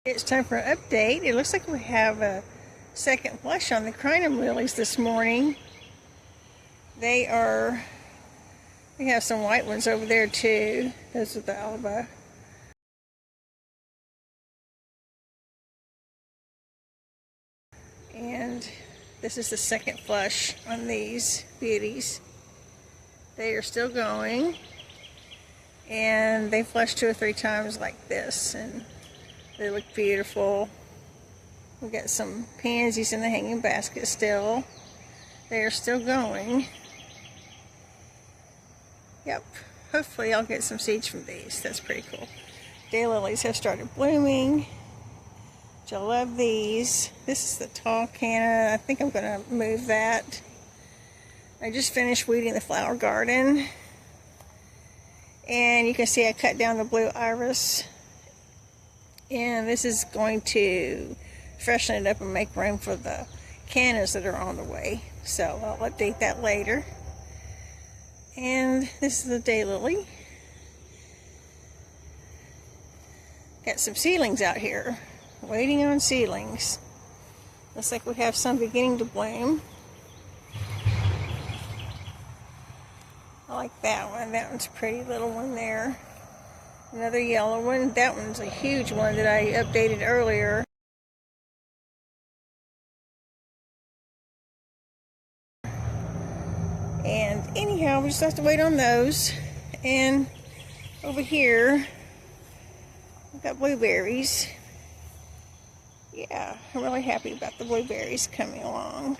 It's time for an update. It looks like we have a second flush on the crinum lilies this morning. We have some white ones over there too. Those are the alba. And this is the second flush on these beauties. They are still going. And they flush 2 or 3 times like this. And they look beautiful. We got some pansies in the hanging basket still. They are still going. Yep. Hopefully I'll get some seeds from these. That's pretty cool. Daylilies have started blooming. I love these. This is the tall canna. I think I'm going to move that. I just finished weeding the flower garden. And you can see I cut down the blue iris. And this is going to freshen it up and make room for the cannas that are on the way. So I'll update that later. And this is the daylily. Got some seedlings out here. Waiting on seedlings. Looks like we have some beginning to bloom. I like that one. That one's a pretty little one there. Another yellow one. That one's a huge one that I updated earlier. And anyhow, we just have to wait on those. And over here, we've got blueberries. Yeah, I'm really happy about the blueberries coming along.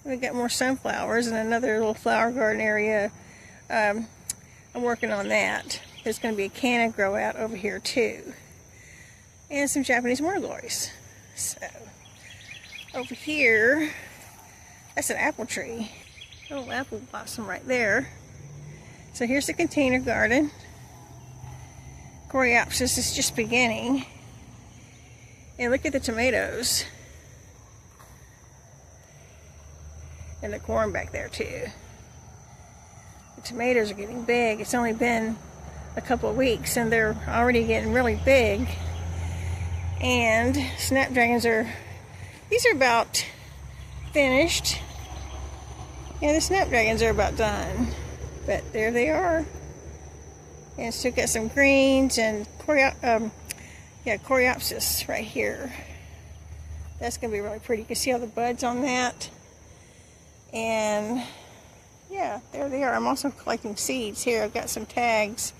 We've got more sunflowers and another little flower garden area. I'm working on that. There's going to be a canna grow out over here too. And some Japanese morning glories. So, over here, that's an apple tree. Little apple blossom right there. So here's the container garden. Coreopsis is just beginning. And look at the tomatoes. And the corn back there too. The tomatoes are getting big. It's only been a couple of weeks and they're already getting really big. And snapdragons these are about finished. Yeah, the snapdragons are about done. But there they are. And still got some greens and coreopsis right here. That's going to be really pretty. You can see all the buds on that. And yeah, there they are. I'm also collecting seeds here. I've got some tags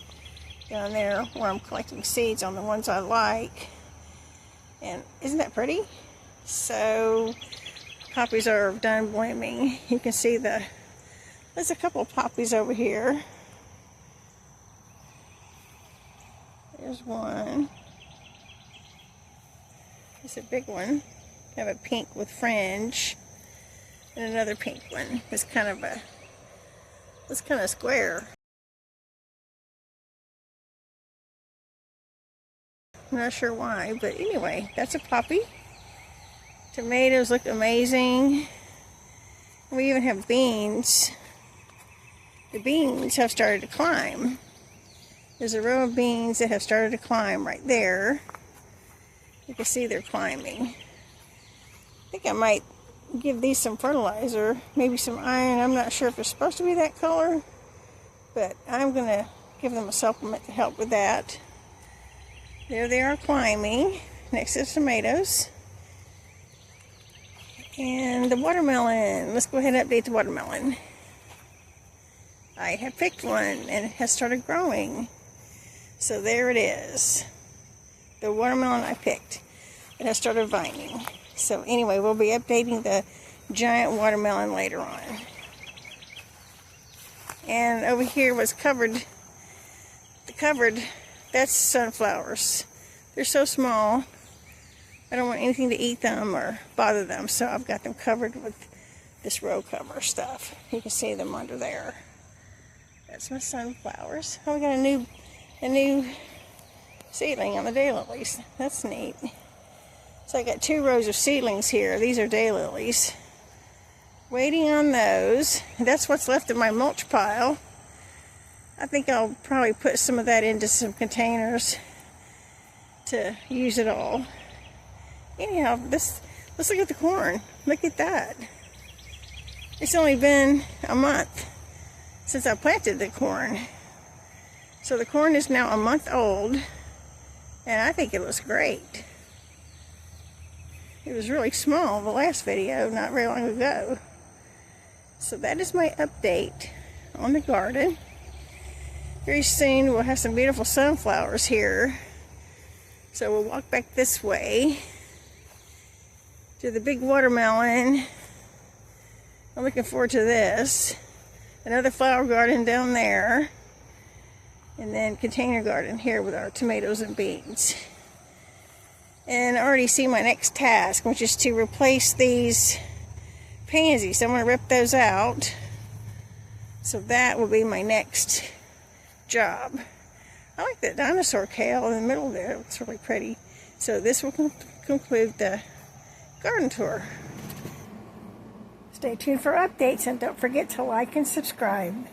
down there where I'm collecting seeds on the ones I like. And isn't that pretty? So poppies are done blooming. You can see there's a couple of poppies over here. There's one. It's a big one. I have a pink with fringe. And another pink one. It's kind of square. I'm not sure why, but anyway, that's a poppy. Tomatoes look amazing. We even have beans. The beans have started to climb. There's a row of beans that have started to climb right there. You can see they're climbing. I think I might give these some fertilizer, maybe some iron. I'm not sure if they're supposed to be that color, but I'm going to give them a supplement to help with that. There they are climbing next to the tomatoes. And the watermelon. Let's go ahead and update the watermelon. I have picked one and it has started growing. So there it is. The watermelon I picked. It has started vining. So anyway, we'll be updating the giant watermelon later on. And over here was covered. That's sunflowers. They're so small. I don't want anything to eat them or bother them, so I've got them covered with this row cover stuff. You can see them under there. That's my sunflowers. Oh, we got a new seedling on the daylilies. That's neat. So I got 2 rows of seedlings here. These are daylilies. Waiting on those. That's what's left of my mulch pile. I think I'll probably put some of that into some containers to use it all. Anyhow, let's look at the corn. Look at that. It's only been a month since I planted the corn. So the corn is now a month old, and I think it looks great. It was really small the last video, not very long ago. So that is my update on the garden. Very soon we'll have some beautiful sunflowers here. So we'll walk back this way to the big watermelon. I'm looking forward to this. Another flower garden down there. And then container garden here with our tomatoes and beans. And I already see my next task, which is to replace these pansies. I'm going to rip those out. So that will be my next job. I like that dinosaur kale in the middle there. It looks really pretty. So this will conclude the garden tour. Stay tuned for updates and don't forget to like and subscribe.